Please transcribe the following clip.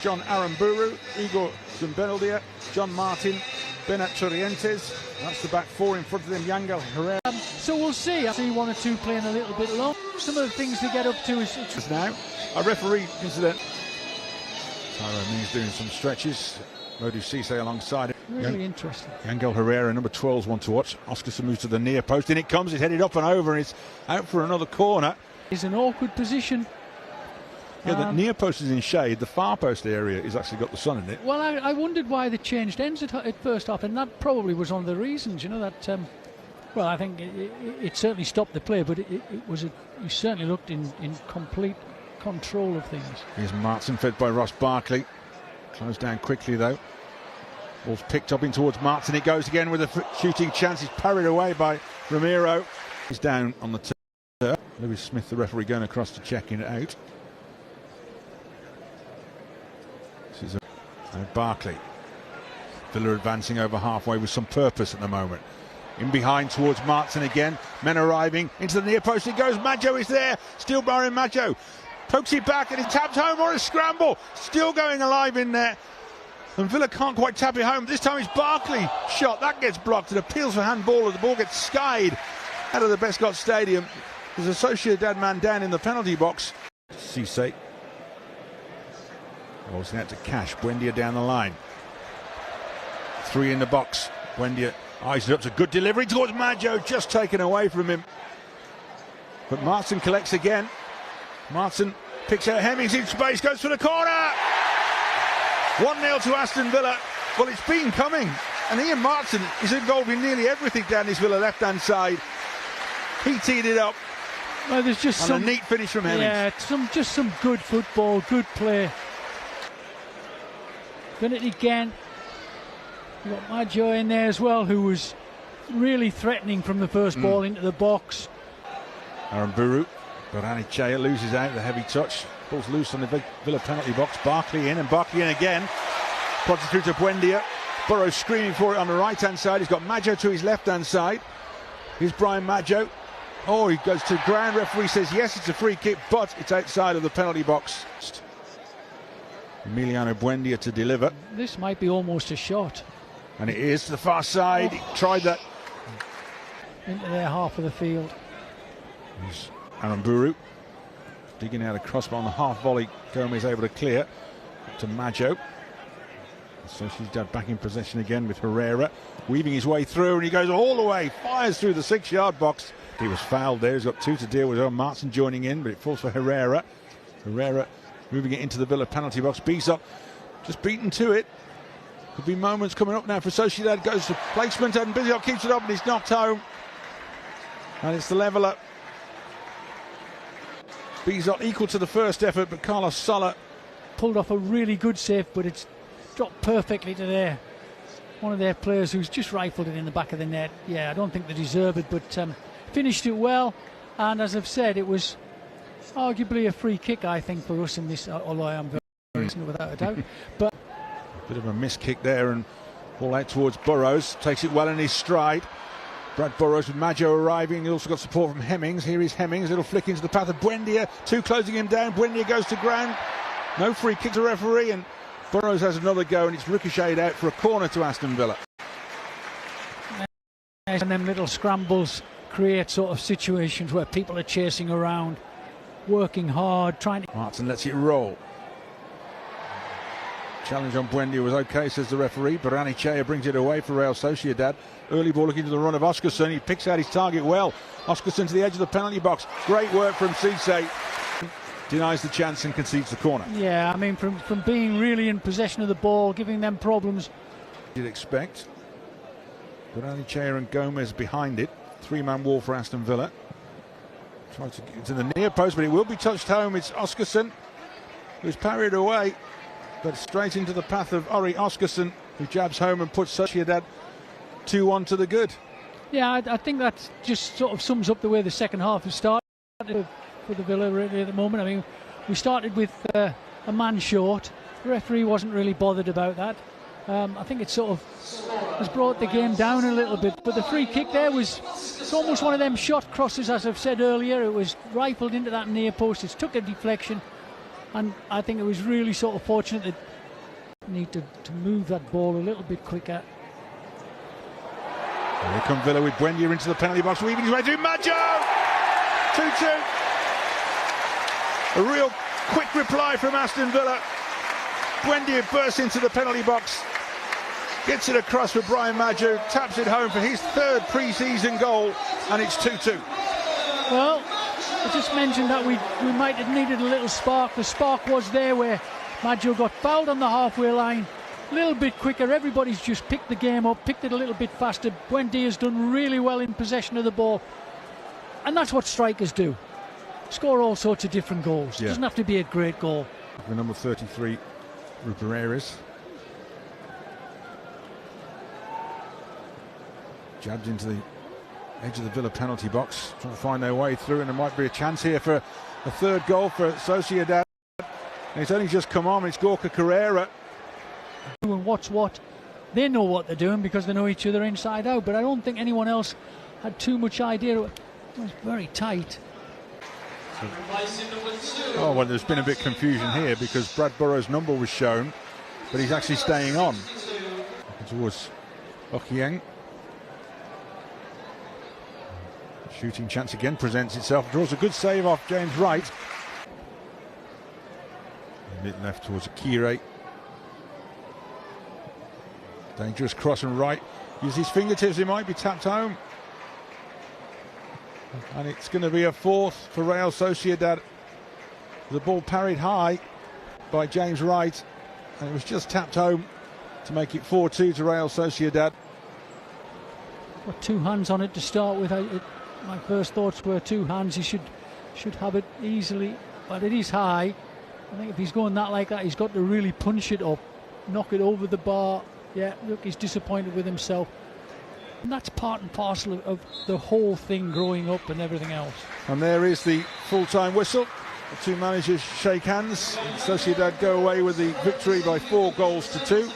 John Aramburu, Igor Zumbeldia, John Martin, Bernat Torrientes. That's the back four. In front of them, Yangel Herrera. So we'll see. I see one or two playing a little bit long. Some of the things they get up to is now a referee incident. Tyrone Mings doing some stretches. Modu Cisse alongside it. Really interesting. Yangel Herrera, number 12's one to watch. Oscarson moves to the near post. In it comes. It's headed up and over, and it's out for another corner. It's an awkward position. Yeah, the near post is in shade. The far post area has actually got the sun in it. Well, I wondered why they changed ends at first half, and that probably was one of the reasons. You know that. Well, I think it certainly stopped the play, but it was he certainly looked in complete control of things. Here's Martin, fed by Ross Barkley. Closed down quickly though. Ball's picked up in towards Martin. It goes again with a shooting chance. He's parried away by Ramiro. He's down on the turf. Lewis Smith, the referee, going across to checking it out. This is Barkley. Villa advancing over halfway with some purpose at the moment. In behind towards Martin again. Men arriving into the near post. It goes. Maggio is there. Still barring Maggio. Pokes it back and he taps home, or a scramble. Still going alive in there. And Villa can't quite tap it home. This time it's Barkley shot. That gets blocked. It appeals for handball as the ball gets skied out of the Bescot Stadium. There's a Sociedad man down in the penalty box. Cisse. Rolls out to Cash. Buendia down the line. Three in the box. Buendia eyes it up. It's a good delivery towards Maggio. Just taken away from him. But Martin collects again. Martin picks out Hemmings in space. Goes for the corner. 1-0 to Aston Villa. Well, it's been coming. And Ian Martin is involved in nearly everything down this Villa left-hand side. He teed it up. Well, there's just a neat finish from Hemmings. Yeah, just some good football, good play. Done it again. You've got Maggio in there as well, who was really threatening from the first ball into the box. Aramburu. Baranichea loses out, the heavy touch. Ball's loose on the Villa penalty box. Barkley in, and Barkley in again. Prods it through to Buendia. Burrows screaming for it on the right-hand side. He's got Maggio to his left-hand side. Here's Brian Maggio. Oh, he goes to ground. Referee says yes, it's a free kick, but it's outside of the penalty box. Emiliano Buendia to deliver. This might be almost a shot. And it is to the far side. He tried that. Into their half of the field. Here's Aramburu digging out a crossbar on the half volley. Gomez able to clear to Maggio. So she's back in possession again with Herrera weaving his way through, and he goes all the way, fires through the 6-yard box. He was fouled there. He's got two to deal with. Martin joining in, but it falls for Herrera. Herrera moving it into the Villa penalty box. Bescot just beaten to it. Could be moments coming up now for Sociedad. Goes to placement, and Bescot keeps it up, and he's knocked home. And it's the leveller. Bescot equal to the first effort, but Carlos Sola pulled off a really good save, but it's dropped perfectly to one of their players who's just rifled it in the back of the net. Yeah, I don't think they deserve it, but finished it well. And as I've said, it was arguably a free kick, I think, for us in this, although I am very without a doubt. But a bit of a miss kick there, and ball out towards Burrows. Takes it well in his stride. Brad Burrows with Maggio arriving. He also got support from Hemmings. Here is Hemmings. Little flick into the path of Buendia. Two closing him down. Buendia goes to ground. No free kick to referee, and Burrows has another go, and it's ricocheted out for a corner to Aston Villa. And them little scrambles create sort of situations where people are chasing around, working hard, trying to... Martin lets it roll. Challenge on Buendia was okay, says the referee. Baranichea brings it away for Real Sociedad. Early ball looking to the run of Oscarson. He picks out his target well. Oscarson to the edge of the penalty box. Great work from Cisse. Denies the chance and concedes the corner. Yeah, I mean, from being really in possession of the ball, giving them problems. You'd expect. Baranichea and Gomez behind it. Three-man wall for Aston Villa. Tries to get to the near post, but it will be touched home. It's Oscarson who's parried away, but straight into the path of Ori Oscarson, who jabs home and puts Sociedad 2-1 to the good. Yeah, I think that just sort of sums up the way the second half has started for the Villa really at the moment. I mean, we started with a man short. The referee wasn't really bothered about that. I think it sort of has brought the game down a little bit, but the free kick there it's almost one of them shot crosses, as I've said earlier. It was rifled into that near post. It took a deflection, and I think it was really sort of fortunate that need to move that ball a little bit quicker. And here come Villa with Buendia into the penalty box, weaving his way through. Maggio! 2-2. A real quick reply from Aston Villa. Buendia bursts into the penalty box, gets it across for Brian Maggio, taps it home for his third pre-season goal, and it's 2-2. Well, I just mentioned that we might have needed a little spark. The spark was there where Maggio got fouled on the halfway line. A little bit quicker, everybody's just picked the game up, picked it a little bit faster. Buendia's done really well in possession of the ball, and that's what strikers do. Score all sorts of different goals. It doesn't have to be a great goal. The number 33, Rupereres. Jabbed into the edge of the Villa penalty box, trying to find their way through, and there might be a chance here for a third goal for Sociedad. And it's only just come on, it's Gorka Carrera. And what's what? They know what they're doing because they know each other inside out, but I don't think anyone else had too much idea. It was very tight. Oh, well, there's been a bit of confusion here because Brad Burrows' number was shown, but he's actually staying on. Towards Okieng. Shooting chance again presents itself, draws a good save off James Wright. Mid left towards Akire. Dangerous cross, and Wright uses his fingertips, it might be tapped home. And it's going to be a fourth for Real Sociedad. The ball parried high by James Wright, and it was just tapped home to make it 4-2 to Real Sociedad. Got two hands on it to start with. My first thoughts were two hands. He should have it easily, but it is high. I think if he's going like that, he's got to really punch it up, knock it over the bar. Yeah, look, he's disappointed with himself. And that's part and parcel of the whole thing, growing up and everything else. And there is the full-time whistle. The two managers shake hands. Sociedad go away with the victory by 4 goals to 2.